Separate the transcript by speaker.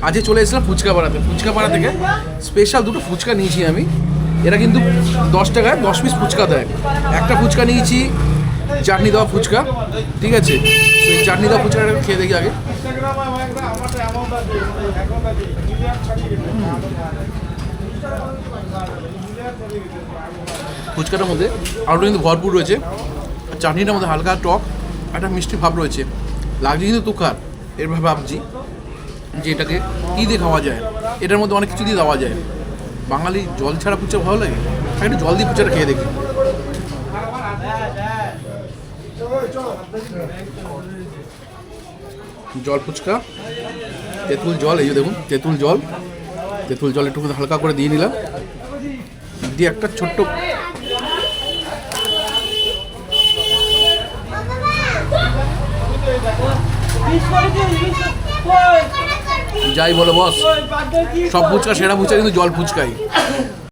Speaker 1: আজকে চলে এসেছিলাম ফুচকা থেকে স্পেশাল দুটো ফুচকা নিয়েছি আমি। এরা কিন্তু 10 টাকায় 10 পিস ফুচকা দেয়। একটা ফুচকা নিয়েছি চাটনি দেওয়া ফুচকা, ঠিক আছে? তো এই চাটনি দেওয়া ফুচকাটা খেয়ে দেখি আগে। ফুচকাটার মধ্যে আলুটা কিন্তু ভরপুর রয়েছে, আর চাটনিটার মধ্যে হালকা টক একটা মিষ্টি ভাব রয়েছে। লাগছে কিন্তু তুখার। এরভাবে ভাবছি যে এটাকে কী দিয়ে খাওয়া যায়, এটার মধ্যে অনেক কিছু দিয়ে দেওয়া যায়। বাঙালি জল ছাড়া ফুচকা ভালো লাগে, একটু জল দিয়ে ফুচকাটা খেয়ে দেখি। জল ফুচকা, তেঁতুল জল, এই যে দেখুন তেঁতুল জল একটু হালকা করে দিয়ে নিলাম, দিয়ে একটা ছোট্ট যাই বলো বস, সব ফুচকা সেরা ফুচকা কিন্তু জল ফুচকাই।